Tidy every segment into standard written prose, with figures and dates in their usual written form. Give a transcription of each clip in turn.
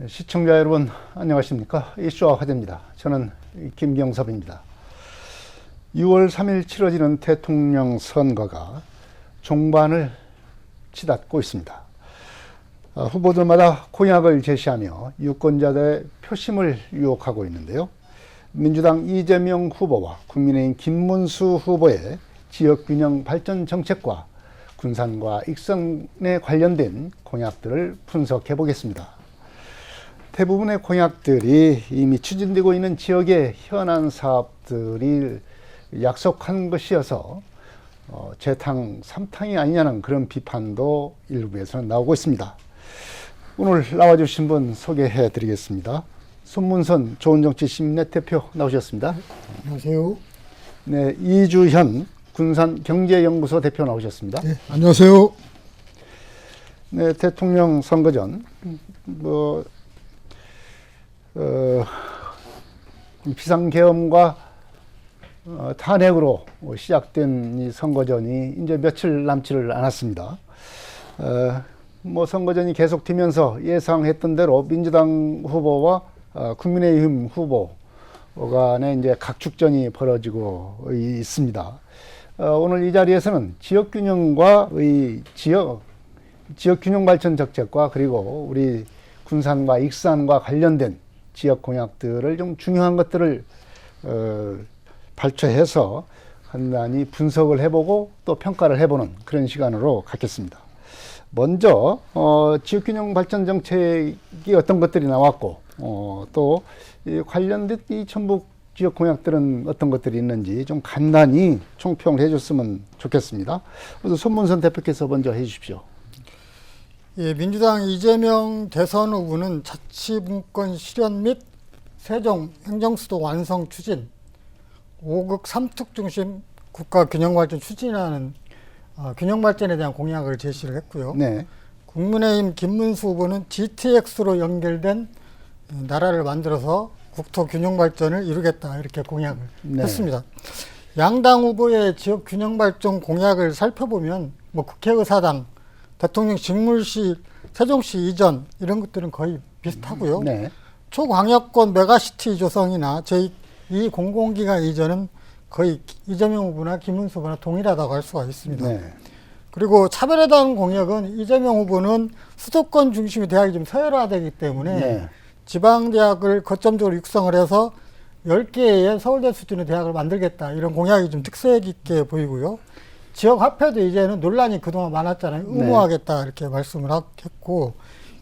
시청자 여러분 안녕하십니까? 이슈와 화제입니다. 저는 김경섭입니다. 6월 3일 치러지는 대통령 선거가 종반을 치닫고 있습니다. 후보들마다 공약을 제시하며 유권자들의 표심을 유혹하고 있는데요. 민주당 이재명 후보와 국민의힘 김문수 후보의 지역균형 발전 정책과 군산과 익선에 관련된 공약들을 분석해 보겠습니다. 대부분의 공약들이 이미 추진되고 있는 지역의 현안 사업들이 약속한 것이어서 재탕, 삼탕이 아니냐는 그런 비판도 일부에서는 나오고 있습니다. 오늘 나와주신 분 소개해 드리겠습니다. 손문선 좋은정치시민의 대표 나오셨습니다. 안녕하세요. 네, 이주현 군산경제연구소 대표 나오셨습니다. 네, 안녕하세요. 네, 대통령 선거 전 비상계엄과 탄핵으로 시작된 이 선거전이 이제 며칠 남지를 않았습니다. 선거전이 계속되면서 예상했던 대로 민주당 후보와 국민의힘 후보 간에 이제 각축전이 벌어지고 있습니다. 오늘 이 자리에서는 지역균형과 지역균형 발전 정책과 그리고 우리 군산과 익산과 관련된 지역 공약들을 좀 중요한 것들을 발췌해서 간단히 분석을 해보고 또 평가를 해보는 그런 시간으로 갖겠습니다. 먼저 지역균형 발전 정책이 어떤 것들이 나왔고 또 관련된 이 전북 지역 공약들은 어떤 것들이 있는지 좀 간단히 총평을 해줬으면 좋겠습니다. 그래서 손문선 대표께서 먼저 해주십시오. 예, 민주당 이재명 대선 후보는 자치분권 실현 및 세종 행정수도 완성 추진, 5극 3특 중심 국가 균형발전 추진하는 균형발전에 대한 공약을 제시를 했고요. 네. 국민의힘 김문수 후보는 GTX로 연결된 나라를 만들어서 국토 균형발전을 이루겠다 이렇게 공약을 했습니다. 양당 후보의 지역 균형발전 공약을 살펴보면 국회의사당, 대통령 직무실, 세종시 이전 이런 것들은 거의 비슷하고요. 네. 초광역권 메가시티 조성이나 제2공공기관 이전은 거의 이재명 후보나 김문수 후보나 동일하다고 할 수가 있습니다. 네. 그리고 차별에 대한 공약은 이재명 후보는 수도권 중심의 대학이 좀 서열화되기 때문에 네. 지방대학을 거점적으로 육성을 해서 10개의 서울대 수준의 대학을 만들겠다 이런 공약이 좀 특색 있게 보이고요. 지역 화폐도 이제는 논란이 그동안 많았잖아요. 의무화하겠다 이렇게 말씀을 했고,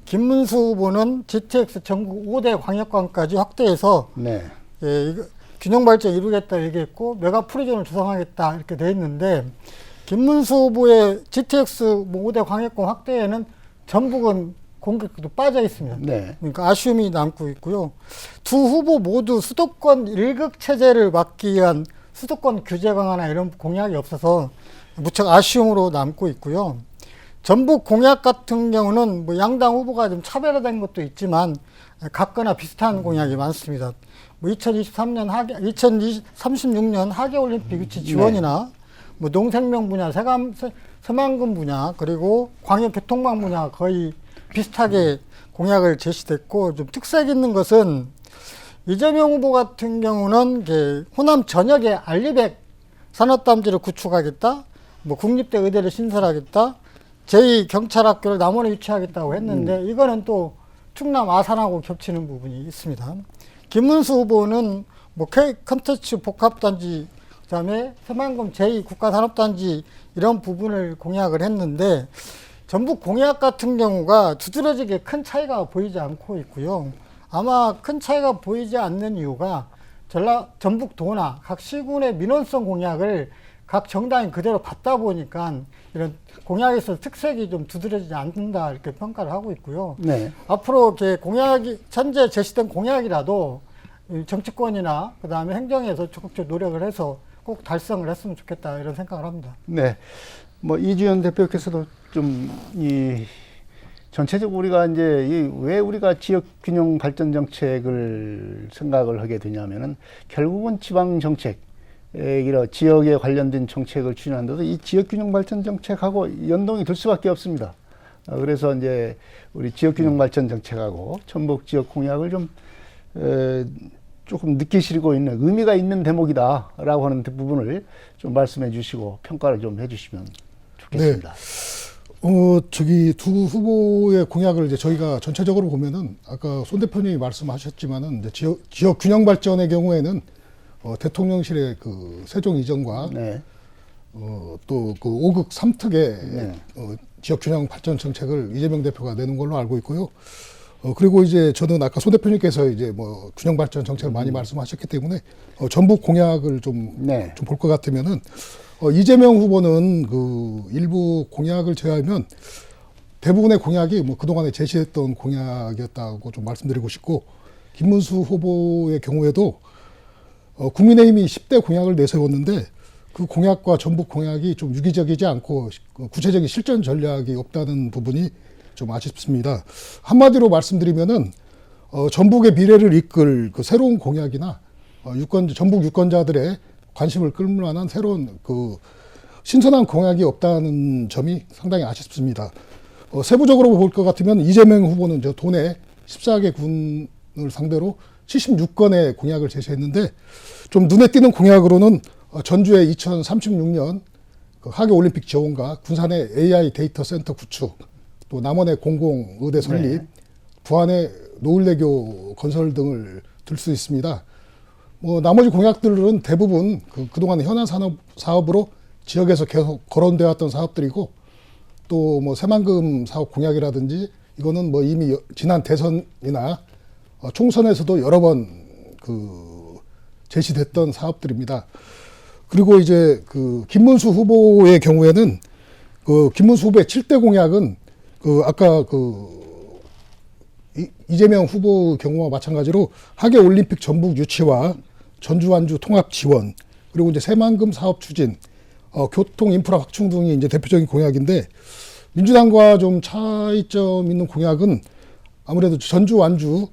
김문수 후보는 GTX 전국 5대 광역권까지 확대해서 균형 발전 이루겠다 얘기했고 메가프리즌을 조성하겠다 이렇게 돼 있는데, 김문수 후보의 GTX 5대 광역권 확대에는 전북은 공격도 빠져 있습니다. 네. 그러니까 아쉬움이 남고 있고요. 두 후보 모두 수도권 1극 체제를 막기 위한 수도권 규제 강화나 이런 공약이 없어서 무척 아쉬움으로 남고 있고요. 전북 공약 같은 경우는 양당 후보가 좀 차별화된 것도 있지만 같거나 비슷한 공약이 많습니다. 2036년 하계올림픽 유치 지원이나 농생명 분야, 새만금 분야, 그리고 광역교통망 분야 거의 비슷하게 공약을 제시됐고, 좀 특색 있는 것은 이재명 후보 같은 경우는 호남 전역에 알리백 산업단지를 구축하겠다, 국립대 의대를 신설하겠다, 제2경찰학교를 남원에 유치하겠다고 했는데 이거는 또 충남 아산하고 겹치는 부분이 있습니다. 김문수 후보는 컨텐츠 복합단지, 그다음에 새만금 제2국가산업단지 이런 부분을 공약을 했는데, 전북 공약 같은 경우가 두드러지게 큰 차이가 보이지 않고 있고요. 아마 큰 차이가 보이지 않는 이유가 전북도나 각 시군의 민원성 공약을 각 정당이 그대로 받다 보니까 이런 공약에서 특색이 좀 두드러지지 않는다 이렇게 평가를 하고 있고요. 네. 앞으로 공약이 현재 제시된 공약이라도 정치권이나 그다음에 행정에서 적극적 노력을 해서 꼭 달성을 했으면 좋겠다 이런 생각을 합니다. 네. 이주현 대표께서도 좀 전체적으로 우리가 왜 우리가 지역균형 발전 정책을 생각을 하게 되냐면은 결국은 지방 정책, 지역에 관련된 정책을 추진하는데도 이 지역균형 발전 정책하고 연동이 될 수밖에 없습니다. 그래서 이제 우리 지역균형 발전 정책하고 전북 지역 공약을 좀 조금 늦게 실고 있는 의미가 있는 대목이다라고 하는 부분을 좀 말씀해 주시고 평가를 좀 해주시면 좋겠습니다. 두 후보의 공약을 이제 저희가 전체적으로 보면은 아까 손 대표님이 말씀하셨지만은 이제 지역 균형 발전의 경우에는 대통령실의 그 세종 이전과 네. 또 그 5극 3특의 네. 지역 균형 발전 정책을 이재명 대표가 내는 걸로 알고 있고요. 그리고 이제 저는 아까 손 대표님께서 이제 뭐 균형 발전 정책을 많이 말씀하셨기 때문에 전북 공약을 좀 볼 것 같으면은 이재명 후보는 그 일부 공약을 제외하면 대부분의 공약이 뭐 그동안에 제시했던 공약이었다고 좀 말씀드리고 싶고, 김문수 후보의 경우에도 국민의힘이 10대 공약을 내세웠는데 그 공약과 전북 공약이 좀 유기적이지 않고 구체적인 실전 전략이 없다는 부분이 좀 아쉽습니다. 한마디로 말씀드리면은 전북의 미래를 이끌 그 새로운 공약이나 전북 유권자들의 관심을 끌 만한 새로운 그 신선한 공약이 없다는 점이 상당히 아쉽습니다. 세부적으로 볼 것 같으면 이재명 후보는 저 도내 14개 군을 상대로 76건의 공약을 제시했는데, 좀 눈에 띄는 공약으로는 전주의 2036년 그 하계올림픽 지원과 군산의 AI 데이터 센터 구축, 또 남원의 공공의대 설립, 부안의 노을대교 건설 등을 들 수 있습니다. 나머지 공약들은 대부분 그동안 현안 사업으로 지역에서 계속 거론되어 왔던 사업들이고, 또 뭐 새만금 사업 공약이라든지 이거는 뭐 이미 지난 대선이나 총선에서도 여러 번 제시됐던 사업들입니다. 그리고 이제 김문수 후보의 경우에는 김문수 후보의 7대 공약은 아까 이재명 후보 경우와 마찬가지로 하계올림픽 전북 유치와 전주 완주 통합 지원, 그리고 이제 새만금 사업 추진, 교통 인프라 확충 등이 이제 대표적인 공약인데, 민주당과 좀 차이점 있는 공약은 아무래도 전주 완주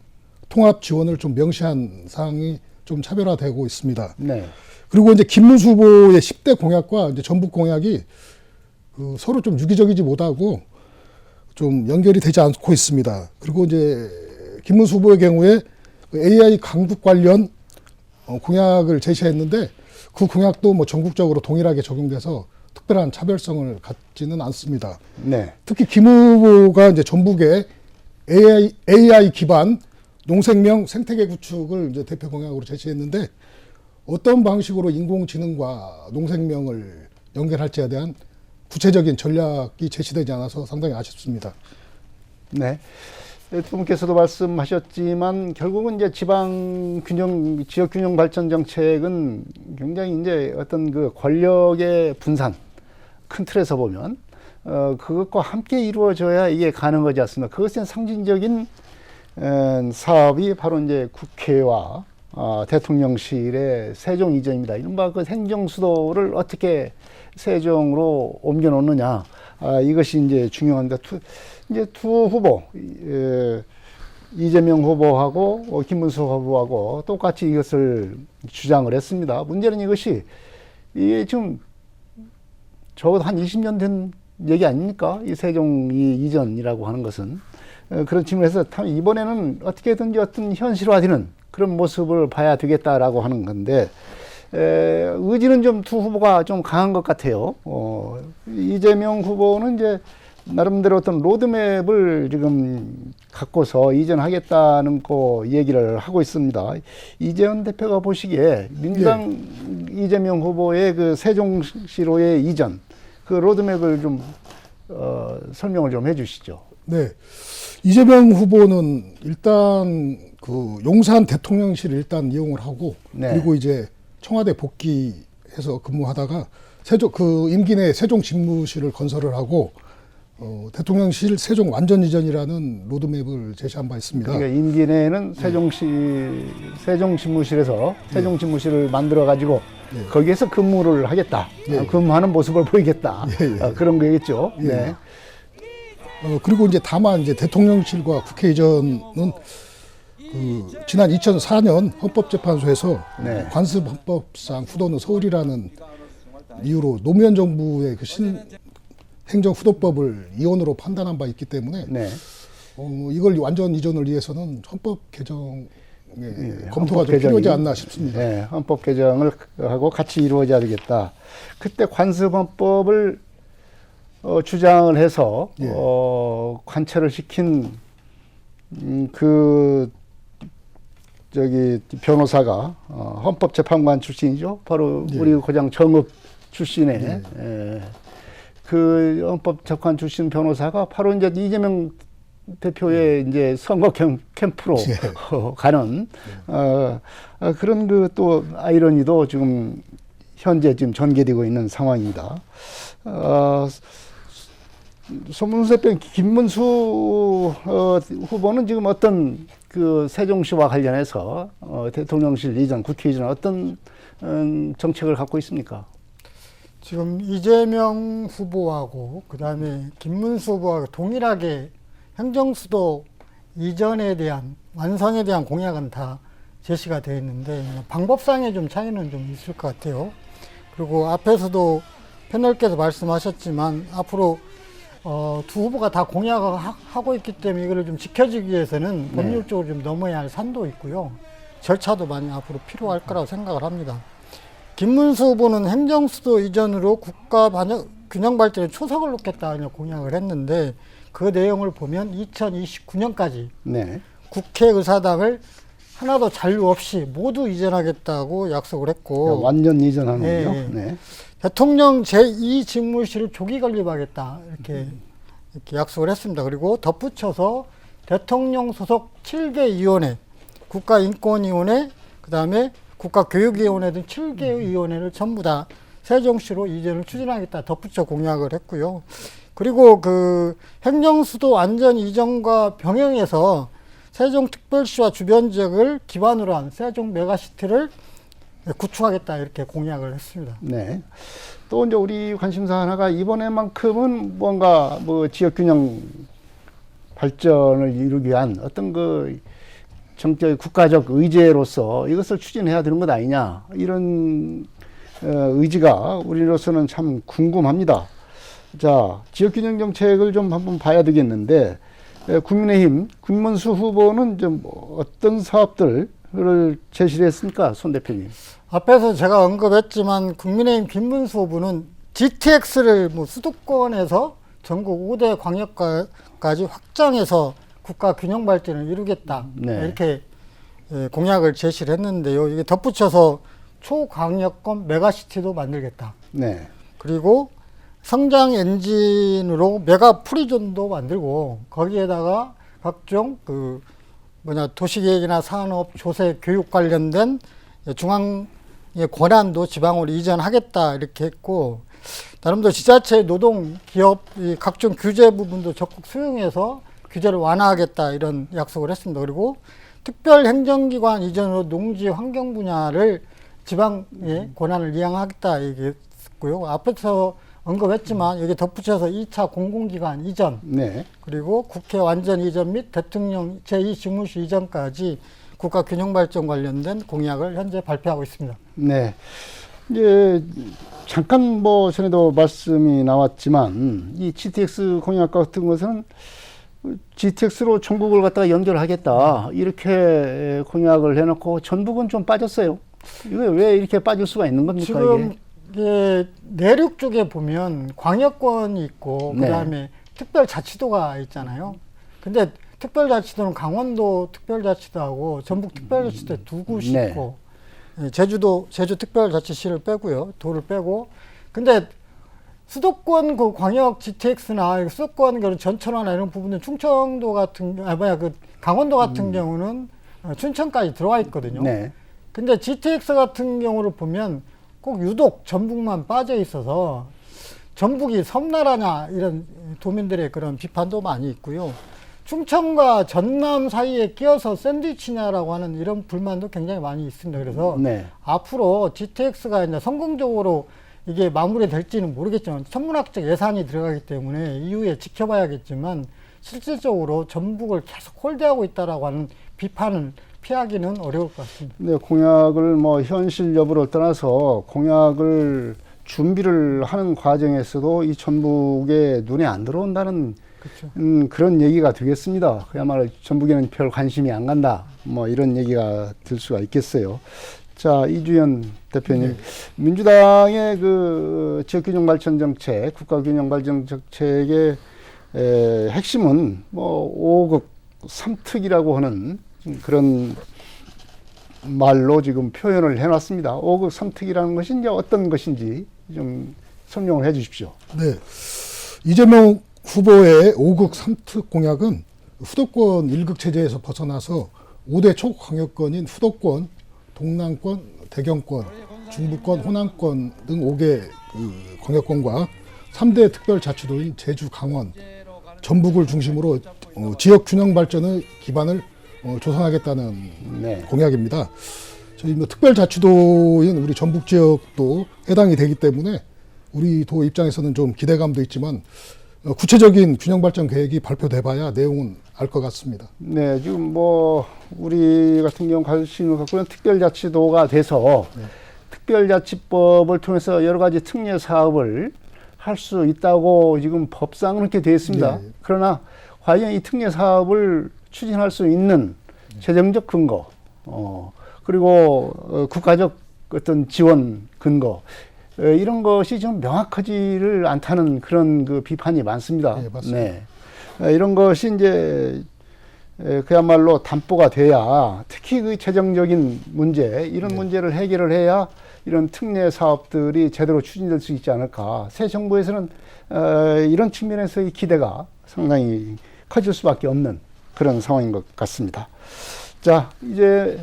통합 지원을 좀 명시한 사항이 좀 차별화되고 있습니다. 네. 그리고 이제 김문수 후보의 10대 공약과 이제 전북 공약이 서로 좀 유기적이지 못하고 좀 연결이 되지 않고 있습니다. 그리고 이제 김문수 후보의 경우에 AI 강북 관련 공약을 제시했는데, 그 공약도 뭐 전국적으로 동일하게 적용돼서 특별한 차별성을 갖지는 않습니다. 네. 특히 김 후보가 이제 전북에 AI 기반 농생명 생태계 구축을 이제 대표 공약으로 제시했는데, 어떤 방식으로 인공지능과 농생명을 연결할지에 대한 구체적인 전략이 제시되지 않아서 상당히 아쉽습니다. 네. 두 분께서도 말씀하셨지만 결국은 이제 지역 균형 발전 정책은 굉장히 이제 어떤 그 권력의 분산, 큰 틀에서 보면 그것과 함께 이루어져야 이게 가능하지 않습니까? 그것은 상징적인 사업이 바로 이제 국회와 대통령실의 세종 이전입니다. 이른바 그 행정수도를 어떻게 세종으로 옮겨 놓느냐, 이것이 이제 중요합니다. 이제 두 후보, 이재명 후보하고 김문수 후보하고 똑같이 이것을 주장을 했습니다. 문제는 이것이 이게 지금 적어도 한 20년 된 얘기 아닙니까? 이 세종 이전이라고 하는 것은. 그런 측면에서 이번에는 어떻게든지 어떤 현실화되는 그런 모습을 봐야 되겠다라고 하는 건데, 의지는 좀 두 후보가 좀 강한 것 같아요. 이재명 후보는 이제 나름대로 어떤 로드맵을 지금 갖고서 이전하겠다는 거 얘기를 하고 있습니다. 이재현 대표가 보시기에 민주당 이재명 후보의 그 세종시로의 이전, 그 로드맵을 좀 설명을 좀 해주시죠. 네, 이재명 후보는 일단 용산 대통령실을 일단 이용을 하고, 그리고 이제 청와대 복귀해서 근무하다가 임기 내 세종 집무실을 건설을 하고 대통령실 세종 완전 이전이라는 로드맵을 제시한 바 있습니다. 그러니까 임기 내에는 세종 집무실에서 세종 집무실을 만들어 가지고 거기에서 근무를 하겠다, 근무하는 모습을 보이겠다, 그런 거겠죠. 네. 그리고 이제 다만 이제 대통령실과 국회 이전은 지난 2004년 헌법재판소에서 관습 헌법상 후도는 서울이라는 이유로 노무현 정부의 행정수도법을 이원으로 판단한 바 있기 때문에 네. 이걸 완전 이전을 위해서는 헌법 개정 검토가 헌법 좀 필요하지 개정이, 않나 싶습니다. 네, 헌법 개정을 하고 같이 이루어져야 되겠다. 그때 관습헌법을 주장을 해서 예. 관철을 시킨 그 저기 변호사가 헌법재판관 출신이죠. 바로 예. 우리 고장 정읍 출신의 그 헌법재판 출신 변호사가 바로 이제 이재명 대표의 이제 선거 캠프로 가는 그런 그 또 아이러니도 지금 현재 지금 전개되고 있는 상황입니다. 손문세병 김문수 후보는 지금 어떤 그 세종시와 관련해서 대통령실 이전, 국회 이전 어떤 정책을 갖고 있습니까? 지금 이재명 후보하고 그다음에 김문수 후보하고 동일하게 행정수도 이전에 대한 완성에 대한 공약은 다 제시가 되어 있는데 방법상의 좀 차이는 좀 있을 것 같아요. 그리고 앞에서도 패널께서 말씀하셨지만 앞으로 두 후보가 다 공약을 하고 있기 때문에 이거를 좀 지켜주기 위해서는 법률적으로 좀 넘어야 할 산도 있고요. 절차도 많이 앞으로 필요할 거라고 생각을 합니다. 김문수 후보는 행정수도 이전으로 국가 균형 발전에 초석을 놓겠다 공약을 했는데 그 내용을 보면 2029년까지 네. 국회의사당을 하나도 잔류 없이 모두 이전하겠다고 약속을 했고 완전 이전하는 네, 거죠. 네. 네. 대통령 제2직무실을 조기 건립하겠다 이렇게 약속을 했습니다. 그리고 덧붙여서 대통령 소속 7개 위원회, 국가인권위원회, 그다음에 국가교육위원회 등 7개의 위원회를 전부 다 세종시로 이전을 추진하겠다 덧붙여 공약을 했고요. 그리고 그 행정수도 완전 이전과 병행해서 세종특별시와 주변 지역을 기반으로 한 세종 메가시티를 구축하겠다 이렇게 공약을 했습니다. 네. 또 이제 우리 관심사 하나가 이번에만큼은 뭔가 뭐 지역균형 발전을 이루기 위한 어떤 그 정적 국가적 의제로서 이것을 추진해야 되는 것 아니냐 이런 의지가 우리로서는 참 궁금합니다. 자, 지역균형 정책을 좀 한번 봐야 되겠는데 국민의힘 김문수 후보는 좀 어떤 사업들을 제시를 했습니까, 손 대표님? 앞에서 제가 언급했지만 국민의힘 김문수 후보는 GTX를 뭐 수도권에서 전국 5대 광역까지 확장해서 국가 균형 발전을 이루겠다 네. 이렇게 공약을 제시를 했는데요. 이게 덧붙여서 초광역권 메가시티도 만들겠다. 네. 그리고 성장 엔진으로 메가 프리존도 만들고 거기에다가 각종 그 도시계획이나 산업, 조세, 교육 관련된 중앙의 권한도 지방으로 이전하겠다 이렇게 했고 나름대로 지자체, 노동, 기업 이 각종 규제 부분도 적극 수용해서 규제를 완화하겠다 이런 약속을 했습니다. 그리고 특별 행정기관 이전으로 농지 환경 분야를 지방의 권한을 이양하겠다 얘기했고요. 앞에서 언급했지만 여기 덧붙여서 2차 공공기관 이전 네. 그리고 국회 완전 이전 및 대통령 제2직무실 이전까지 국가 균형 발전 관련된 공약을 현재 발표하고 있습니다. 네. 이제 잠깐 뭐 전에도 말씀이 나왔지만 이 GTX 공약 같은 것은 GTX로 전국을 갖다가 연결하겠다 이렇게 공약을 해놓고 전북은 좀 빠졌어요. 이거 왜 이렇게 빠질 수가 있는 겁니까? 지금 이게 내륙 쪽에 보면 광역권이 있고 네. 그다음에 특별자치도가 있잖아요. 근데 특별자치도는 강원도 특별자치도하고 전북 특별자치도에 두 곳이 네. 있고 제주 특별자치시를 빼고요. 도를 빼고 근데 수도권 그 광역 GTX나 수도권 그런 전천화나 이런 부분은 충청도 같은 강원도 같은 경우는 춘천까지 들어와 있거든요. 네. 근데 GTX 같은 경우를 보면 꼭 유독 전북만 빠져 있어서 전북이 섬나라냐 이런 도민들의 그런 비판도 많이 있고요. 충청과 전남 사이에 끼어서 샌드위치냐라고 하는 이런 불만도 굉장히 많이 있습니다. 그래서 네. 앞으로 GTX가 이제 성공적으로 이게 마무리될지는 모르겠지만 천문학적 예산이 들어가기 때문에 이후에 지켜봐야겠지만 실질적으로 전북을 계속 홀대하고 있다라고 하는 비판을 피하기는 어려울 것 같습니다. 네, 공약을 뭐 현실 여부를 떠나서 공약을 준비를 하는 과정에서도 이 전북에 눈에 안 들어온다는 그렇죠. 그런 얘기가 되겠습니다. 그야말로 전북에는 별 관심이 안 간다. 뭐 이런 얘기가 들 수가 있겠어요. 자, 이주연 대표님, 민주당의 그 지역균형 발전 정책, 국가균형 발전 정책의 핵심은 뭐 5급 3특이라고 하는 그런 말로 지금 표현을 해놨습니다. 5급 3특이라는 것이 이제 어떤 것인지 좀 설명을 해 주십시오. 네. 이재명 후보의 5급 3특 공약은 수도권 1급 체제에서 벗어나서 5대 초광역권인 수도권, 동남권, 대경권, 중부권, 호남권 등 5개 그 광역권과 3대 특별자치도인 제주, 강원, 전북을 중심으로 지역 균형 발전의 기반을 조성하겠다는 네. 공약입니다. 저희 뭐 특별자치도인 우리 전북 지역도 해당이 되기 때문에 우리 도 입장에서는 좀 기대감도 있지만 구체적인 균형 발전 계획이 발표돼봐야 내용은 알 것 같습니다. 네, 지금 뭐 우리 같은 경우 관심을 갖고는 특별자치도가 돼서 특별자치법을 통해서 여러 가지 특례 사업을 할 수 있다고 지금 법상은 그렇게 되어 있습니다. 네. 그러나 과연 이 특례 사업을 추진할 수 있는 재정적 근거, 그리고 국가적 어떤 지원 근거, 이런 것이 좀 명확하지를 않다는 그런 그 비판이 많습니다. 네, 맞습니다. 네. 이런 것이 이제 그야말로 담보가 돼야, 특히 그 재정적인 문제, 이런 문제를 해결을 해야 이런 특례 사업들이 제대로 추진될 수 있지 않을까. 새 정부에서는 이런 측면에서의 기대가 상당히 커질 수밖에 없는 그런 상황인 것 같습니다. 자, 이제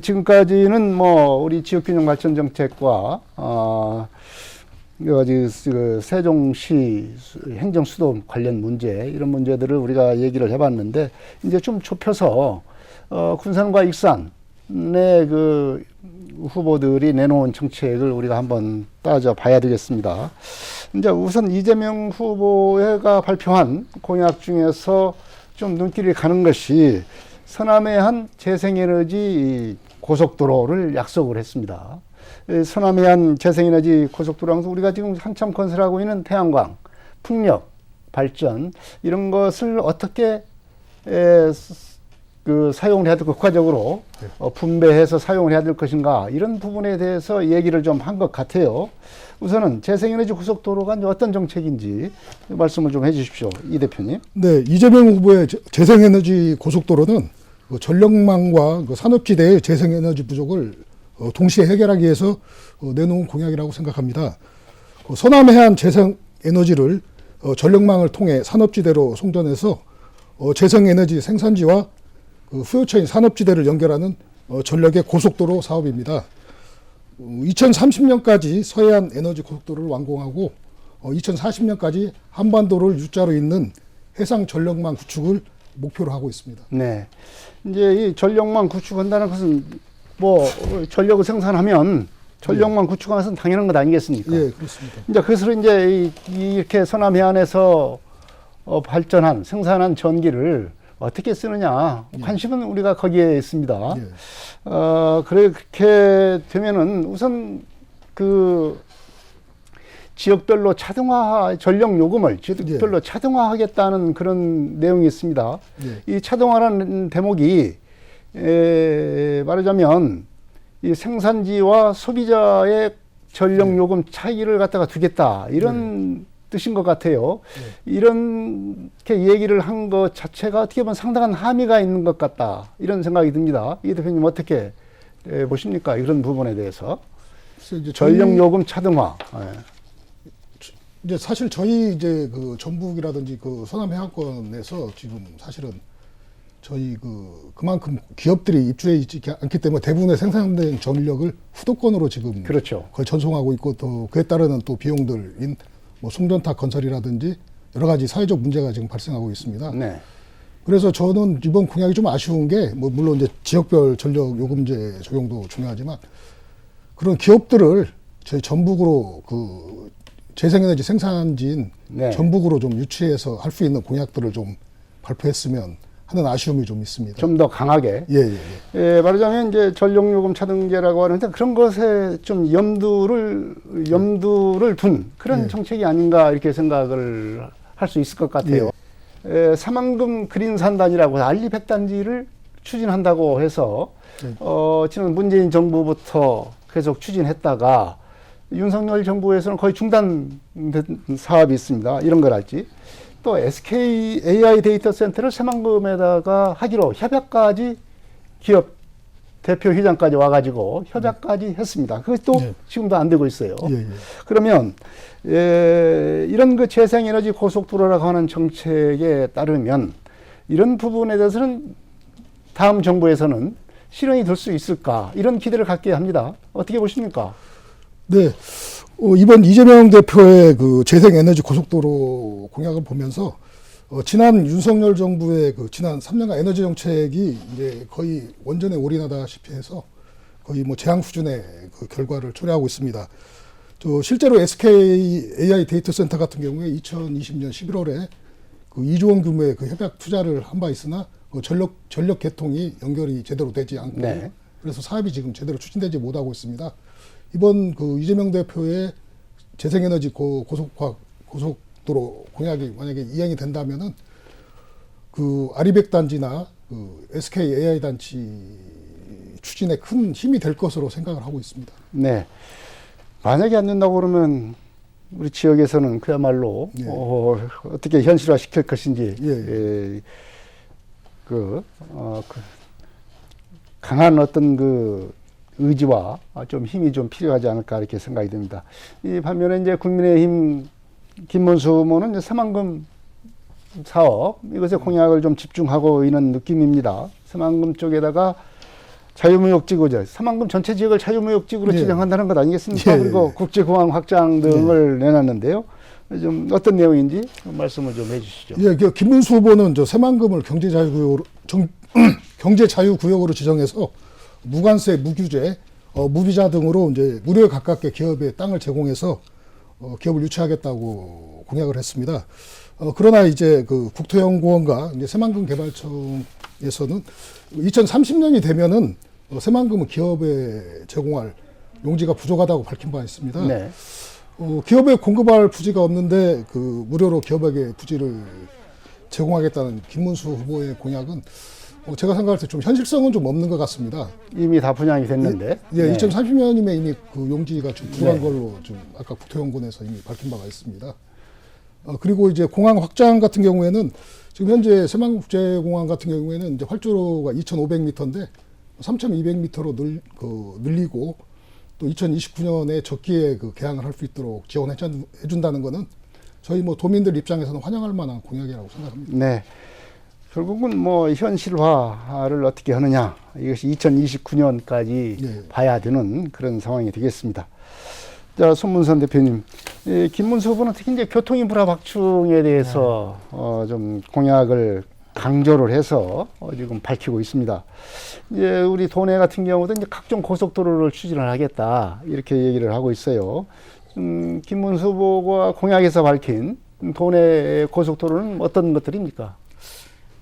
지금까지는 뭐 우리 지역균형 발전 정책과 여러 가지 그 세종시 행정 수도 관련 문제, 이런 문제들을 우리가 얘기를 해봤는데, 이제 좀 좁혀서 군산과 익산의 그 후보들이 내놓은 정책을 우리가 한번 따져봐야 되겠습니다. 이제 우선 이재명 후보가 발표한 공약 중에서 좀 눈길이 가는 것이 서남에 한 재생에너지 고속도로를 약속을 했습니다. 서남해안 재생에너지 고속도로랑 우리가 지금 한참 건설하고 있는 태양광, 풍력 발전, 이런 것을 어떻게 그 사용을 해야 될, 국가적으로 분배해서 사용을 해야 될 것인가, 이런 부분에 대해서 얘기를 좀 한 것 같아요. 우선은 재생에너지 고속도로가 이제 어떤 정책인지 말씀을 좀 해주십시오, 이 대표님. 네, 이재명 후보의 재생에너지 고속도로는 그 전력망과 그 산업지대의 재생에너지 부족을 동시에 해결하기 위해서 내놓은 공약이라고 생각합니다. 서남해안 재생에너지를 전력망을 통해 산업지대로 송전해서 재생에너지 생산지와 그 수요처인 산업지대를 연결하는 전력의 고속도로 사업입니다. 2030년까지 서해안 에너지 고속도로를 완공하고 2040년까지 한반도를 U자로 잇는 해상 전력망 구축을 목표로 하고 있습니다. 네, 이제 이 전력망 구축한다는 것은 뭐 전력을 생산하면 전력망 구축하는 것은 당연한 것 아니겠습니까? 예, 그렇습니다. 이제 그래서 이제 이렇게 서남해안에서 발전한, 생산한 전기를 어떻게 쓰느냐, 관심은 우리가 거기에 있습니다. 예. 그렇게 되면은 우선 그 지역별로 차등화, 전력 요금을 지역별로 차등화하겠다는 그런 내용이 있습니다. 예. 이 차등화라는 대목이 말하자면 이 생산지와 소비자의 전력 요금 차이를 갖다가 두겠다, 이런 뜻인 것 같아요. 이렇게 얘기를 한 것 자체가 어떻게 보면 상당한 함의가 있는 것 같다, 이런 생각이 듭니다. 이 대표님 어떻게 보십니까? 이런 부분에 대해서. 이제 전력 요금 차등화. 이제 사실 저희 이제 그 전북이라든지 그 서남 해안권에서 지금 사실은 저희 그만큼 기업들이 입주해 있지 않기 때문에 대부분의 생산된 전력을 수도권으로 지금 그렇죠. 거의 전송하고 있고, 또 그에 따르는 또 비용들인 뭐 송전탑 건설이라든지 여러 가지 사회적 문제가 지금 발생하고 있습니다. 네. 그래서 저는 이번 공약이 좀 아쉬운 게, 뭐 물론 이제 지역별 전력 요금제 적용도 중요하지만 그런 기업들을 저희 전북으로 그 재생에너지 생산지인 네. 전북으로 좀 유치해서 할 수 있는 공약들을 좀 발표했으면 하는 아쉬움이 좀 있습니다. 좀 더 강하게. 예, 예, 예. 예, 말하자면 이제 전력요금 차등제라고 하는데 그런 것에 좀 염두를 둔 그런 예. 정책이 아닌가 이렇게 생각을 할 수 있을 것 같아요. 예, 사만금 그린 산단이라고 알리백단지를 추진한다고 해서 지난 문재인 정부부터 계속 추진했다가 윤석열 정부에서는 거의 중단된 사업이 있습니다. 이런 거랄지. 또 SK AI 데이터 센터를 새만금에다가 하기로 협약까지 기업 대표 회장까지 와가지고 협약까지 했습니다. 그것도 네. 지금도 안 되고 있어요. 예, 예. 그러면 이런 그 재생에너지 고속도로라고 하는 정책에 따르면 이런 부분에 대해서는 다음 정부에서는 실현이 될 수 있을까 이런 기대를 갖게 합니다. 어떻게 보십니까? 네. 이번 이재명 대표의 그 재생에너지 고속도로 공약을 보면서 지난 윤석열 정부의 그 지난 3년간 에너지 정책이 이제 거의 원전에 올인하다시피 해서 거의 뭐 재앙 수준의 그 결과를 초래하고 있습니다. 실제로 SK AI 데이터 센터 같은 경우에 2020년 11월에 그 2조 원 규모의 그 협약 투자를 한 바 있으나 그 전력 개통이 연결이 제대로 되지 않고 네. 그래서 사업이 지금 제대로 추진되지 못하고 있습니다. 이번 그 이재명 대표의 재생에너지 고속도로 공약이 만약에 이행이 된다면은 그 아리백 단지나 그 SK AI 단지 추진에 큰 힘이 될 것으로 생각을 하고 있습니다. 네. 만약에 안 된다고 그러면 우리 지역에서는 그야말로 예. 어떻게 현실화 시킬 것인지 예. 그 강한 어떤 그 의지와 좀 힘이 좀 필요하지 않을까 이렇게 생각이 듭니다. 이 반면에 이제 국민의힘 김문수 후보는 이제 새만금 사업 이것에 공약을 좀 집중하고 있는 느낌입니다. 새만금 쪽에다가 자유무역지구죠. 새만금 전체 지역을 자유무역지구로 예. 지정한다는 것 아니겠습니까? 예, 예, 그리고 예. 국제공항 확장 등을 내놨는데요. 좀 어떤 내용인지 말씀을 좀 해주시죠. 예, 그 김문수 후보는 저 새만금을 경제자유구역으로 지정해서 무관세, 무규제, 무비자 등으로 이제 무료에 가깝게 기업에 땅을 제공해서 기업을 유치하겠다고 공약을 했습니다. 그러나 이제 그 국토연구원과 이제 새만금 개발청에서는 2030년이 되면은 새만금은 기업에 제공할 용지가 부족하다고 밝힌 바 있습니다. 네. 기업에 공급할 부지가 없는데 그 무료로 기업에게 부지를 제공하겠다는 김문수 후보의 공약은 제가 생각할 때 좀 현실성은 좀 없는 것 같습니다. 이미 다 분양이 됐는데. 예, 네. 2030년이면 이미 그 용지가 좀 부족한 네. 걸로 좀 아까 국토연구원에서 이미 밝힌 바가 있습니다. 그리고 이제 공항 확장 같은 경우에는 지금 현재 새만금국제공항 같은 경우에는 이제 활주로가 2,500m인데 3,200m로 늘리고 또 2029년에 적기에 그 개항을 할 수 있도록 지원해준다는 것은 저희 뭐 도민들 입장에서는 환영할 만한 공약이라고 생각합니다. 네. 결국은 뭐 현실화를 어떻게 하느냐 이것이 2029년까지 예. 봐야 되는 그런 상황이 되겠습니다. 자, 손문선 대표님, 김문수 후보는 특히 이제 교통인프라 확충에 대해서 좀 공약을 강조를 해서 지금 밝히고 있습니다. 이제 우리 도내 같은 경우도 이제 각종 고속도로를 추진을 하겠다 이렇게 얘기를 하고 있어요. 김문수 후보가 공약에서 밝힌 도내 고속도로는 어떤 것들입니까?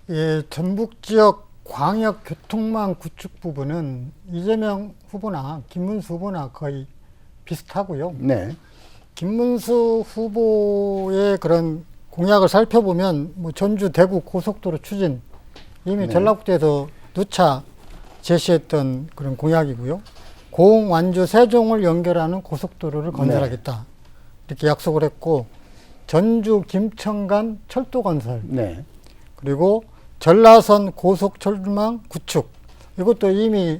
예, 전북 지역 광역 교통망 구축 부분은 이재명 후보나 김문수 후보나 거의 비슷하고요. 네. 김문수 후보의 그런 공약을 살펴보면 뭐 전주 대구 고속도로 추진 이미 네. 전라북도에서 누차 제시했던 그런 공약이고요. 고흥, 완주, 세종을 연결하는 고속도로를 건설하겠다 이렇게 약속을 했고, 전주 김천 간 철도 건설, 네. 그리고 전라선 고속철도망 구축, 이것도 이미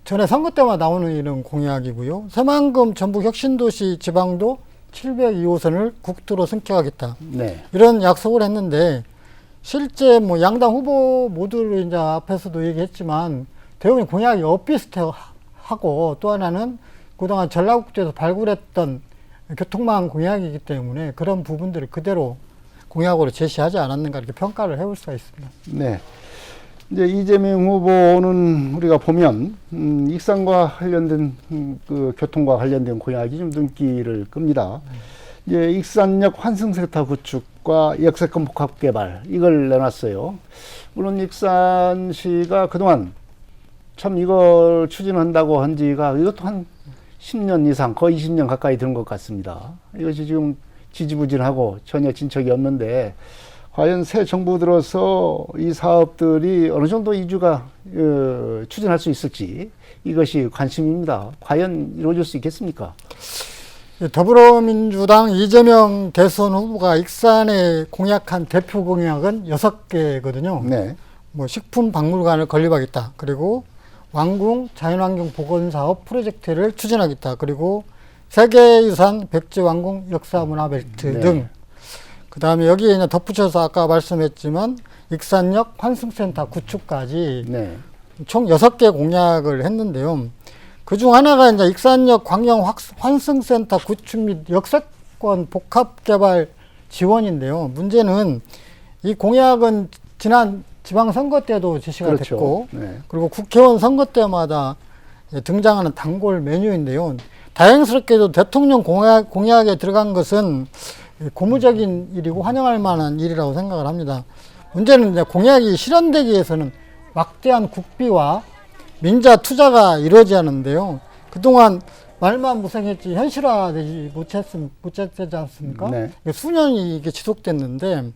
전에 선거 때마다 나오는 이런 공약이고요. 새만금 전북 혁신도시 지방도 702호선을 국도로 승격하겠다. 네. 이런 약속을 했는데, 실제 뭐 양당 후보 모두 이제 앞에서도 얘기했지만 대부분 공약이 엇비슷하고, 또 하나는 그동안 전라북도에서 발굴했던 교통망 공약이기 때문에 그런 부분들을 그대로 공약으로 제시하지 않았는가 이렇게 평가를 해볼 수가 있습니다. 네. 이제 이재명 후보는 우리가 보면 익산과 관련된 그 교통과 관련된 공약이 좀 눈길을 끕니다. 이제 익산역 환승센터 구축 산업과 역세권 복합 개발 이걸 내놨어요. 물론 익산시가 그동안 참 이걸 추진한다고 한 지가 이것도 한 10년 이상, 거의 20년 가까이 된 것 같습니다. 이것이 지금 지지부진하고 전혀 진척이 없는데 과연 새 정부 들어서 이 사업들이 어느 정도 이주가 추진할 수 있을지 이것이 관심입니다. 과연 이루어질 수 있겠습니까? 더불어민주당 이재명 대선 후보가 익산에 공약한 대표 공약은 6개거든요. 네. 뭐 식품박물관을 건립하겠다. 그리고 왕궁 자연환경 복원사업 프로젝트를 추진하겠다. 그리고 세계유산 백제왕궁 역사문화벨트 네. 등. 그 다음에 여기에 이제 덧붙여서 아까 말씀했지만 익산역 환승센터 구축까지 네. 총 6개 공약을 했는데요. 그 중 하나가 이제 익산역 광영 환승센터 구축 및 역세권 복합개발 지원인데요. 문제는 이 공약은 지난 지방선거 때도 제시가 그렇죠. 됐고, 네. 그리고 국회의원 선거 때마다 등장하는 단골 메뉴인데요. 다행스럽게도 대통령 공약에 들어간 것은 고무적인 일이고 환영할 만한 일이라고 생각을 합니다. 문제는 이제 공약이 실현되기 위해서는 막대한 국비와 민자 투자가 이루어지지 않는데요. 그동안 말만 무성했지 현실화되지 못했지 않습니까? 네. 수년이 이게 지속됐는데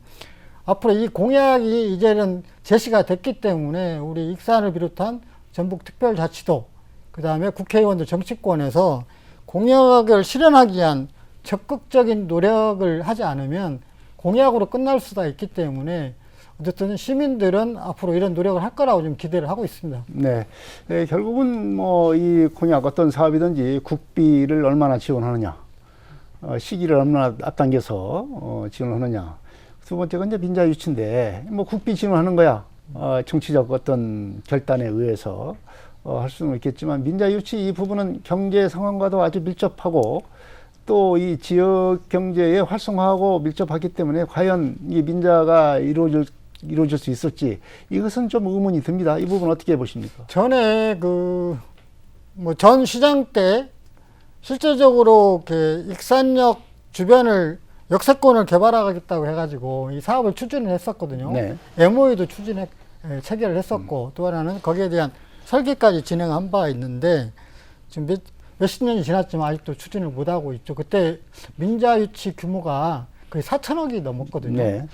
앞으로 이 공약이 이제는 제시가 됐기 때문에 우리 익산을 비롯한 전북특별자치도 그 다음에 국회의원들 정치권에서 공약을 실현하기 위한 적극적인 노력을 하지 않으면 공약으로 끝날 수가 있기 때문에 어쨌든 시민들은 앞으로 이런 노력을 할 거라고 좀 기대를 하고 있습니다. 네. 결국은 뭐 이 공약 어떤 사업이든지 국비를 얼마나 지원하느냐, 시기를 얼마나 앞당겨서 지원하느냐. 두 번째가 이제 민자 유치인데 뭐 국비 지원하는 거야. 정치적 어떤 결단에 의해서 할 수는 있겠지만 민자 유치 이 부분은 경제 상황과도 아주 밀접하고 또 이 지역 경제의 활성화하고 밀접하기 때문에 과연 이 민자가 이루어질 수 있을지 이것은 좀 의문이 듭니다. 이 부분 어떻게 보십니까? 전에 뭐 전 시장 때 실제적으로 익산역 주변을 역세권을 개발하겠다고 해가지고 이 사업을 추진을 했었거든요. 네. MOU도 체결을 했었고 또 하나는 거기에 대한 설계까지 진행한 바 있는데 지금 몇십 년이 지났지만 아직도 추진을 못하고 있죠. 그때 민자 유치 규모가 거의 4천억이 넘었거든요. 네.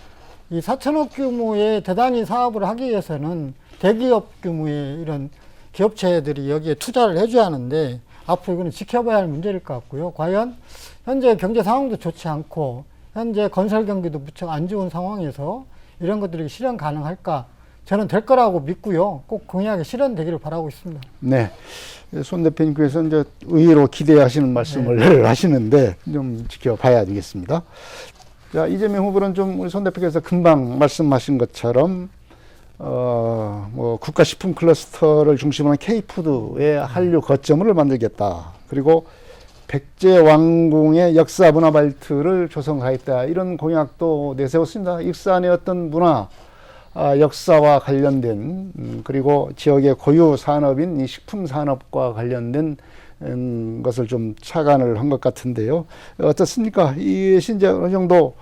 이 4천억 규모의 대단히 사업을 하기 위해서는 대기업 규모의 이런 기업체들이 여기에 투자를 해줘야 하는데 앞으로 이거는 지켜봐야 할 문제일 것 같고요. 과연 현재 경제 상황도 좋지 않고 현재 건설 경기도 무척 안 좋은 상황에서 이런 것들이 실현 가능할까? 저는 될 거라고 믿고요. 꼭 공약이 실현되기를 바라고 있습니다. 네. 손 대표님께서 이제 의외로 기대하시는 말씀을 하시는데 좀 지켜봐야 되겠습니다. 자, 이재명 후보는 좀 우리 손 대표께서 금방 말씀하신 것처럼 뭐 국가식품 클러스터를 중심으로 한 K푸드의 한류 거점을 만들겠다. 그리고 백제왕궁의 역사 문화벨트를 조성하겠다. 이런 공약도 내세웠습니다. 익산의 어떤 문화, 역사와 관련된 그리고 지역의 고유 산업인 이 식품 산업과 관련된 것을 좀 착안을 한 것 같은데요. 어떻습니까? 이것이 이제 어느 정도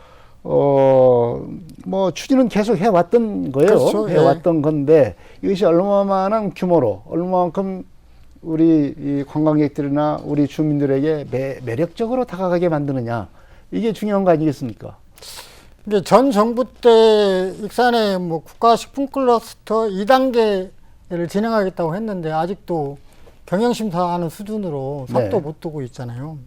뭐 추진은 계속 해왔던 거예요. 그렇죠. 해왔던 건데 이것이 얼마만한 규모로 얼마만큼 우리 이 관광객들이나 우리 주민들에게 매력적으로 다가가게 만드느냐 이게 중요한 거 아니겠습니까? 이게 전 정부 때 익산에 뭐 국가식품 클러스터 2단계를 진행하겠다고 했는데 아직도 경영심사하는 수준으로 삽도 못 두고 있잖아요.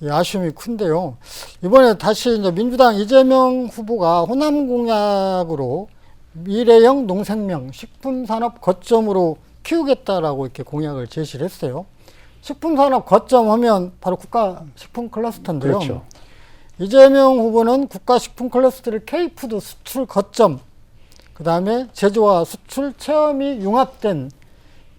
아쉬움이 큰데요. 이번에 다시 이제 민주당 이재명 후보가 호남 공약으로 미래형 농생명 식품산업 거점으로 키우겠다라고 이렇게 공약을 제시를 했어요. 식품산업 거점 하면 바로 국가식품 클러스터인데요. 그렇죠. 이재명 후보는 국가식품 클러스터를 K푸드 수출 거점, 그 다음에 제조와 수출 체험이 융합된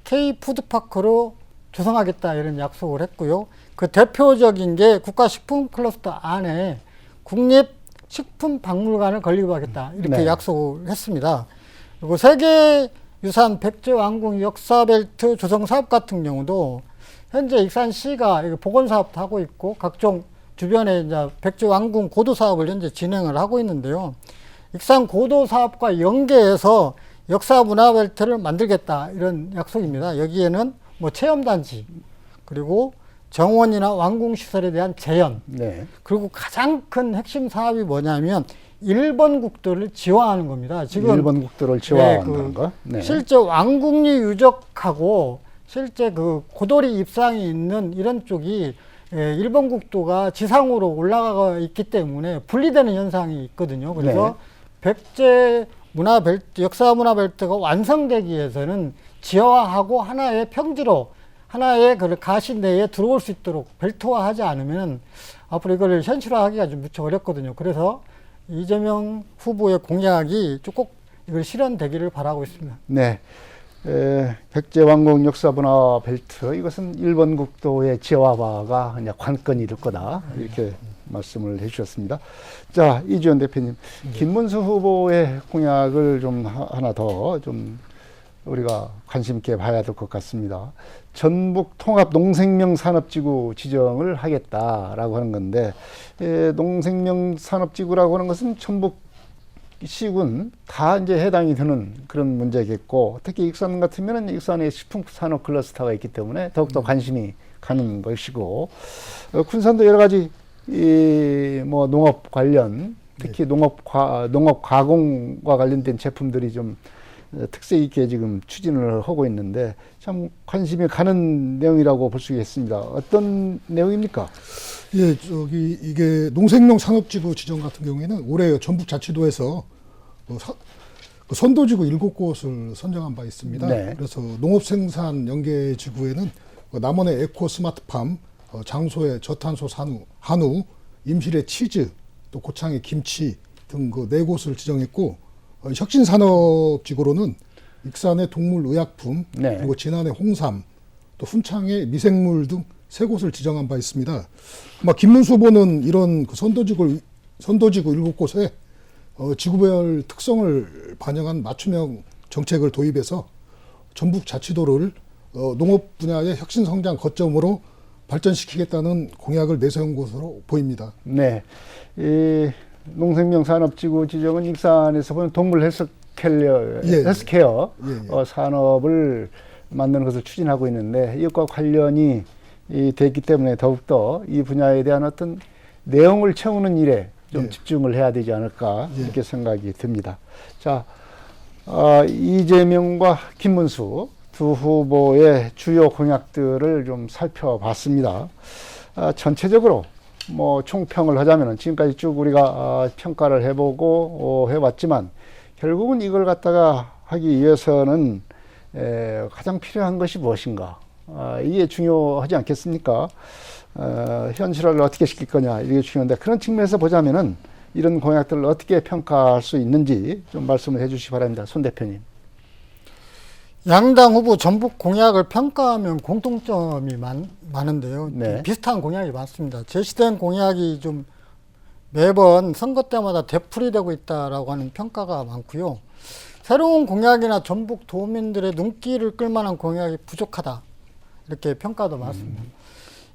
K푸드파크로 조성하겠다 이런 약속을 했고요. 그 대표적인 게 국가식품 클러스터 안에 국립식품박물관을 건립하겠다 이렇게 네. 약속을 했습니다. 그리고 세계유산 백제왕궁 역사벨트 조성 사업 같은 경우도 현재 익산시가 복원사업도 하고 있고 각종 주변에 이제 백제 왕궁 고도 사업을 현재 진행을 하고 있는데요. 익산 고도 사업과 연계해서 역사 문화 벨트를 만들겠다 이런 약속입니다. 여기에는 뭐 체험단지 그리고 정원이나 왕궁 시설에 대한 재현 네. 그리고 가장 큰 핵심 사업이 뭐냐면 일본 국도를 지화하는 겁니다. 지금 일본 국도를 지화한다는 거. 네. 실제 왕궁리 유적하고 실제 그 고도리 입상이 있는 이런 쪽이 일본 국도가 지상으로 올라가 있기 때문에 분리되는 현상이 있거든요. 그래서 백제 문화 벨트, 역사 문화 벨트가 완성되기 위해서는 지화하고 하나의 평지로 하나의 그 가시 내에 들어올 수 있도록 벨트화하지 않으면 앞으로 이걸 현실화하기가 좀 무척 어렵거든요. 그래서 이재명 후보의 공약이 꼭 이걸 실현되기를 바라고 있습니다. 네. 백제왕궁 역사문화 벨트 이것은 일본 국도의 지화화가 그냥 관건이 될 거다 이렇게 말씀을 해주셨습니다. 자, 이주연 대표님, 김문수 후보의 공약을 좀 하나 더 좀 우리가 관심 있게 봐야 될 것 같습니다. 전북 통합 농생명 산업지구 지정을 하겠다라고 하는 건데, 농생명 산업지구라고 하는 것은 전북 시군 다 이제 해당이 되는 그런 문제겠고, 특히 익산 같으면은 익산에 식품산업 클러스터가 있기 때문에 더욱더 관심이 가는 것이고, 군산도 여러 가지 뭐 농업 관련, 특히 농업 가공과 관련된 제품들이 좀 특색 있게 지금 추진을 하고 있는데 참 관심이 가는 내용이라고 볼 수 있겠습니다. 어떤 내용입니까? 예, 이게 농생명 산업지구 지정 같은 경우에는 올해 전북자치도에서 그 선도지구 7곳을 선정한 바 있습니다. 네. 그래서 농업생산 연계지구에는 남원의 에코 스마트팜, 장소의 저탄소 한우, 임실의 치즈, 또 고창의 김치 등 그 4곳을 지정했고, 혁신산업지구로는 익산의 동물의약품, 네. 그리고 진안의 홍삼, 또 훈창의 미생물 등 3곳을 지정한 바 있습니다. 아마 김문수 후보는 이런 그 선도지구 7곳에 지구별 특성을 반영한 맞춤형 정책을 도입해서 전북자치도를 농업 분야의 혁신 성장 거점으로 발전시키겠다는 공약을 내세운 것으로 보입니다. 네. 이 농생명 산업지구 지정은 익산에서 보면 동물 헬스케어 산업을 만드는 것을 추진하고 있는데 이것과 관련이 됐기 때문에 더욱더 이 분야에 대한 어떤 내용을 채우는 일에 좀 집중을 해야 되지 않을까 이렇게 생각이 듭니다. 자, 이재명과 김문수 두 후보의 주요 공약들을 좀 살펴봤습니다. 전체적으로 뭐 총평을 하자면은 지금까지 쭉 우리가 평가를 해보고 해왔지만 결국은 이걸 갖다가 하기 위해서는 가장 필요한 것이 무엇인가, 이게 중요하지 않겠습니까? 현실화를 어떻게 시킬 거냐, 이게 중요한데 그런 측면에서 보자면은 이런 공약들을 어떻게 평가할 수 있는지 좀 말씀을 해주시기 바랍니다. 손 대표님. 양당 후보 전북 공약을 평가하면 공통점이 많은데요. 네. 비슷한 공약이 많습니다. 제시된 공약이 좀 매번 선거 때마다 되풀이되고 있다라고 하는 평가가 많고요. 새로운 공약이나 전북 도민들의 눈길을 끌만한 공약이 부족하다, 이렇게 평가도 많습니다.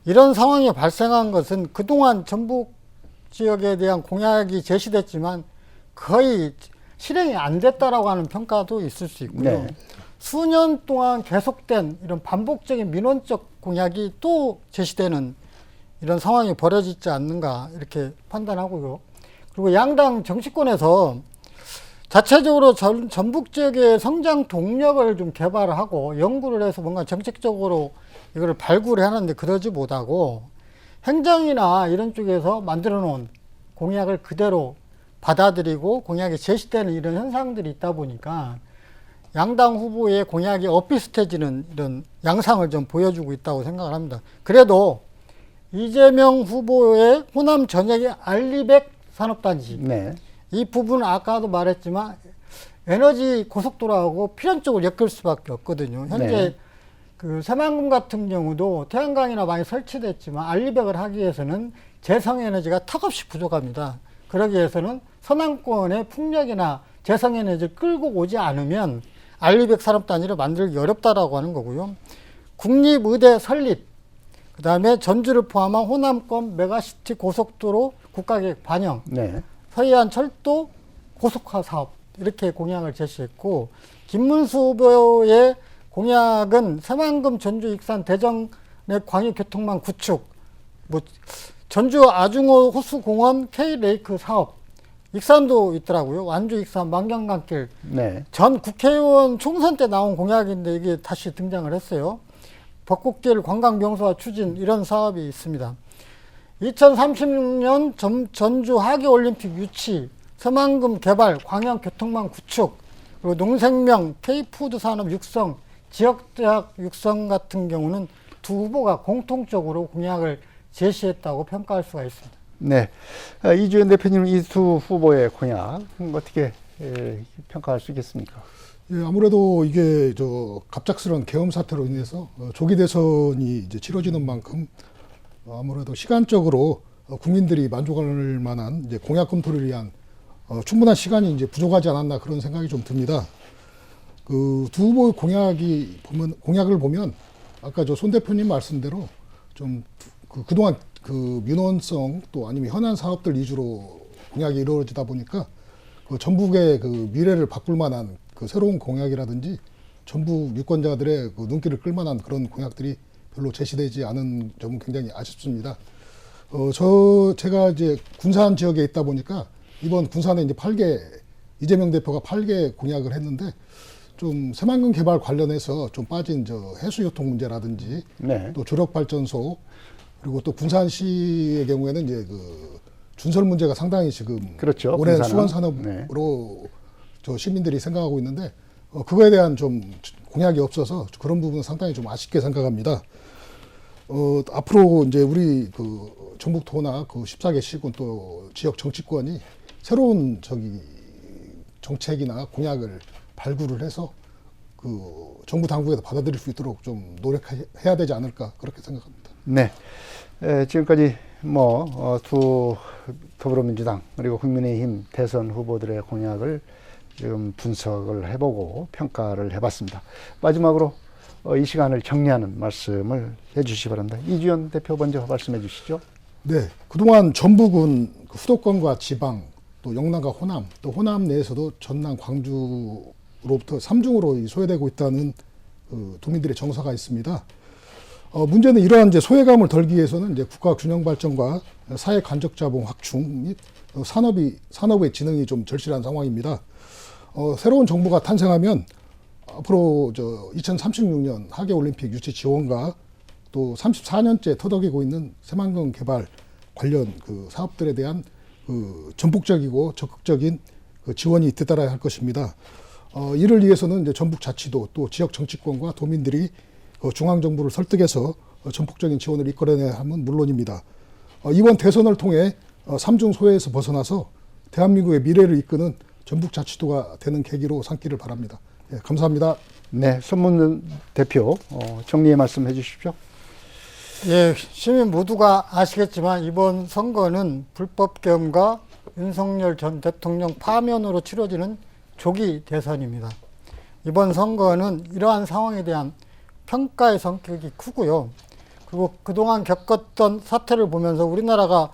이런 상황이 발생한 것은 그동안 전북 지역에 대한 공약이 제시됐지만 거의 실행이 안 됐다라고 하는 평가도 있을 수 있고요. 네. 수년 동안 계속된 이런 반복적인 민원적 공약이 또 제시되는 이런 상황이 벌어지지 않는가 이렇게 판단하고요. 그리고 양당 정치권에서 자체적으로 전북 지역의 성장 동력을 좀 개발하고 연구를 해서 뭔가 정책적으로 이거를 발굴을 하는데 그러지 못하고 행정이나 이런 쪽에서 만들어 놓은 공약을 그대로 받아들이고 공약이 제시되는 이런 현상들이 있다 보니까 양당 후보의 공약이 엇비슷해지는 이런 양상을 좀 보여주고 있다고 생각을 합니다. 그래도 이재명 후보의 호남 전역의 알리백 산업단지, 네. 이 부분은 아까도 말했지만 에너지 고속도로하고 필연적으로 엮일 수밖에 없거든요. 현재 네. 그 새만금 같은 경우도 태양광이나 많이 설치됐지만 알리백을 하기 위해서는 재생에너지가 턱없이 부족합니다. 그러기 위해서는 서남권의 풍력이나 재생에너지를 끌고 오지 않으면 알리백 산업단지를 만들기 어렵다라고 하는 거고요. 국립의대 설립, 그다음에 전주를 포함한 호남권 메가시티 고속도로 국가계획 반영, 네. 서해안 철도 고속화 사업 이렇게 공약을 제시했고, 김문수 후보의 공약은 새만금, 전주, 익산, 대전의 광역교통망 구축, 뭐 전주 아중호 호수공원 K레이크 사업, 익산도 있더라고요. 완주 익산 만경강길. 네. 전 국회의원 총선 때 나온 공약인데 이게 다시 등장을 했어요. 벚꽃길 관광명소화 추진 이런 사업이 있습니다. 2036년 전주 하계올림픽 유치, 새만금 개발, 광양교통망 구축, 그리고 농생명, K푸드 산업 육성, 지역대학 육성 같은 경우는 두 후보가 공통적으로 공약을 제시했다고 평가할 수가 있습니다. 네. 이주연 대표님, 이 두 후보의 공약 어떻게 평가할 수 있겠습니까? 예, 아무래도 이게 갑작스러운 계엄 사태로 인해서 조기 대선이 이제 치러지는 만큼 아무래도 시간적으로 국민들이 만족할 만한 이제 공약 검토를 위한 충분한 시간이 이제 부족하지 않았나 그런 생각이 좀 듭니다. 그 두 후보의 공약을 보면 아까 손 대표님 말씀대로 좀 그동안 그 민원성 또 아니면 현안 사업들 위주로 공약이 이루어지다 보니까 그 전북의 그 미래를 바꿀 만한 그 새로운 공약이라든지 전북 유권자들의 그 눈길을 끌 만한 그런 공약들이 별로 제시되지 않은 점은 굉장히 아쉽습니다. 제가 이제 군산 지역에 있다 보니까 이번 군산에 이제 이재명 대표가 8개 공약을 했는데 좀 새만금 개발 관련해서 좀 빠진 해수교통 문제라든지 네. 또 조력발전소 그리고 또 군산시의 경우에는 이제 그 준설 문제가 상당히 지금 그렇죠. 오랜 군산은. 수원산업으로 시민들이 생각하고 있는데 그거에 대한 좀 공약이 없어서 그런 부분은 상당히 좀 아쉽게 생각합니다. 앞으로 이제 우리 그 전북도나 그 14개 시군 또 지역 정치권이 새로운 정책이나 공약을 발굴을 해서 그 정부 당국에서 받아들일 수 있도록 좀 노력해야 되지 않을까 그렇게 생각합니다. 네. 지금까지 두 더불어민주당 그리고 국민의힘 대선 후보들의 공약을 지금 분석을 해보고 평가를 해봤습니다. 마지막으로 이 시간을 정리하는 말씀을 해주시기 바랍니다. 이주연 대표 먼저 말씀해 주시죠. 네, 그동안 전북은 그 수도권과 지방, 또 영남과 호남, 또 호남 내에서도 전남, 광주로부터 3중으로 소외되고 있다는 그 도민들의 정서가 있습니다. 문제는 이러한 이제 소외감을 덜기 위해서는 이제 국가 균형 발전과 사회 간접 자본 확충 및 산업의 진흥이 좀 절실한 상황입니다. 새로운 정부가 탄생하면 앞으로 2036년 하계올림픽 유치 지원과 또 34년째 터덕이고 있는 새만금 개발 관련 그 사업들에 대한 그 전폭적이고 적극적인 그 지원이 잇따라야 할 것입니다. 이를 위해서는 이제 전북 자치도 또 지역 정치권과 도민들이 중앙 정부를 설득해서 전폭적인 지원을 이끌어내야 하면 물론입니다. 이번 대선을 통해 3중 소외에서 벗어나서 대한민국의 미래를 이끄는 전북 자치도가 되는 계기로 삼기를 바랍니다. 예, 감사합니다. 네, 손문은 대표 정리의 말씀 해주십시오. 예, 시민 모두가 아시겠지만 이번 선거는 불법 계엄과 윤석열 전 대통령 파면으로 치러지는 조기 대선입니다. 이번 선거는 이러한 상황에 대한 평가의 성격이 크고요. 그리고 그동안 겪었던 사태를 보면서 우리나라가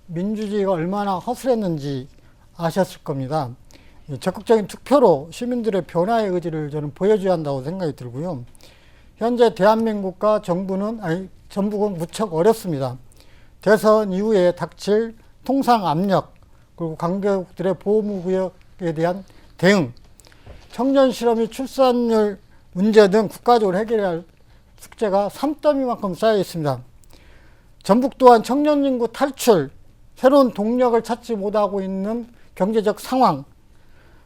민주주의가 얼마나 허술했는지 아셨을 겁니다. 적극적인 투표로 시민들의 변화의 의지를 저는 보여줘야 한다고 생각이 들고요. 현재 대한민국과 전북은 무척 어렵습니다. 대선 이후에 닥칠 통상 압력, 그리고 관계국들의 보호무구역에 대한 대응, 청년 실업이 출산율 문제 등 국가적으로 해결해야 할 숙제가 산더미만큼 쌓여 있습니다. 전북 또한 청년 인구 탈출, 새로운 동력을 찾지 못하고 있는 경제적 상황,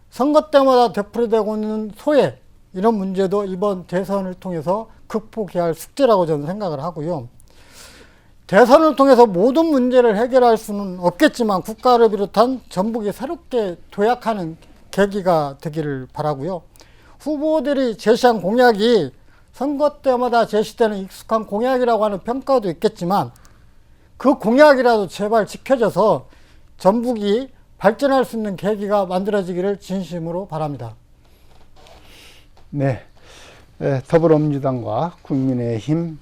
선거 때마다 되풀이되고 있는 소외, 이런 문제도 이번 대선을 통해서 극복해야 할 숙제라고 저는 생각을 하고요. 대선을 통해서 모든 문제를 해결할 수는 없겠지만 국가를 비롯한 전북이 새롭게 도약하는 계기가 되기를 바라고요. 후보들이 제시한 공약이 선거 때마다 제시되는 익숙한 공약이라고 하는 평가도 있겠지만 그 공약이라도 제발 지켜져서 전북이 발전할 수 있는 계기가 만들어지기를 진심으로 바랍니다. 네, 더불어민주당과 국민의힘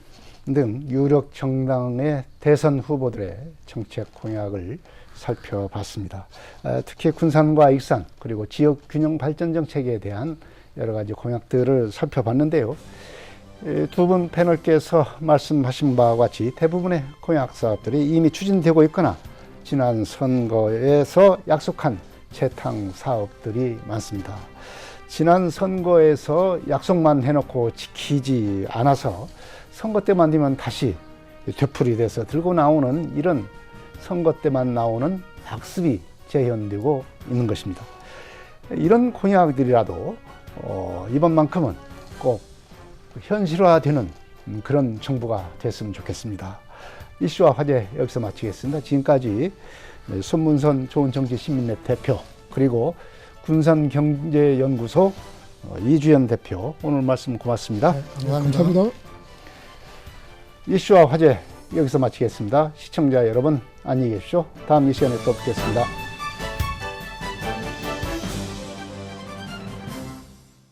등 유력 정당의 대선 후보들의 정책 공약을 살펴봤습니다. 특히 군산과 익산 그리고 지역 균형 발전 정책에 대한 여러 가지 공약들을 살펴봤는데요. 두 분 패널께서 말씀하신 바와 같이 대부분의 공약 사업들이 이미 추진되고 있거나 지난 선거에서 약속한 재탕 사업들이 많습니다. 지난 선거에서 약속만 해놓고 지키지 않아서 선거 때만 되면 다시 되풀이돼서 들고 나오는 이런 선거 때만 나오는 학습이 재현되고 있는 것입니다. 이런 공약들이라도 이번만큼은 꼭 현실화되는 그런 정부가 됐으면 좋겠습니다. 이슈와 화제 여기서 마치겠습니다. 지금까지 손문선 좋은정치시민랩 대표 그리고 군산경제연구소 이주연 대표 오늘 말씀 고맙습니다. 네, 감사합니다. 이슈와 화제 여기서 마치겠습니다. 시청자 여러분 안녕히 계십시오. 다음 이 시간에 또 뵙겠습니다.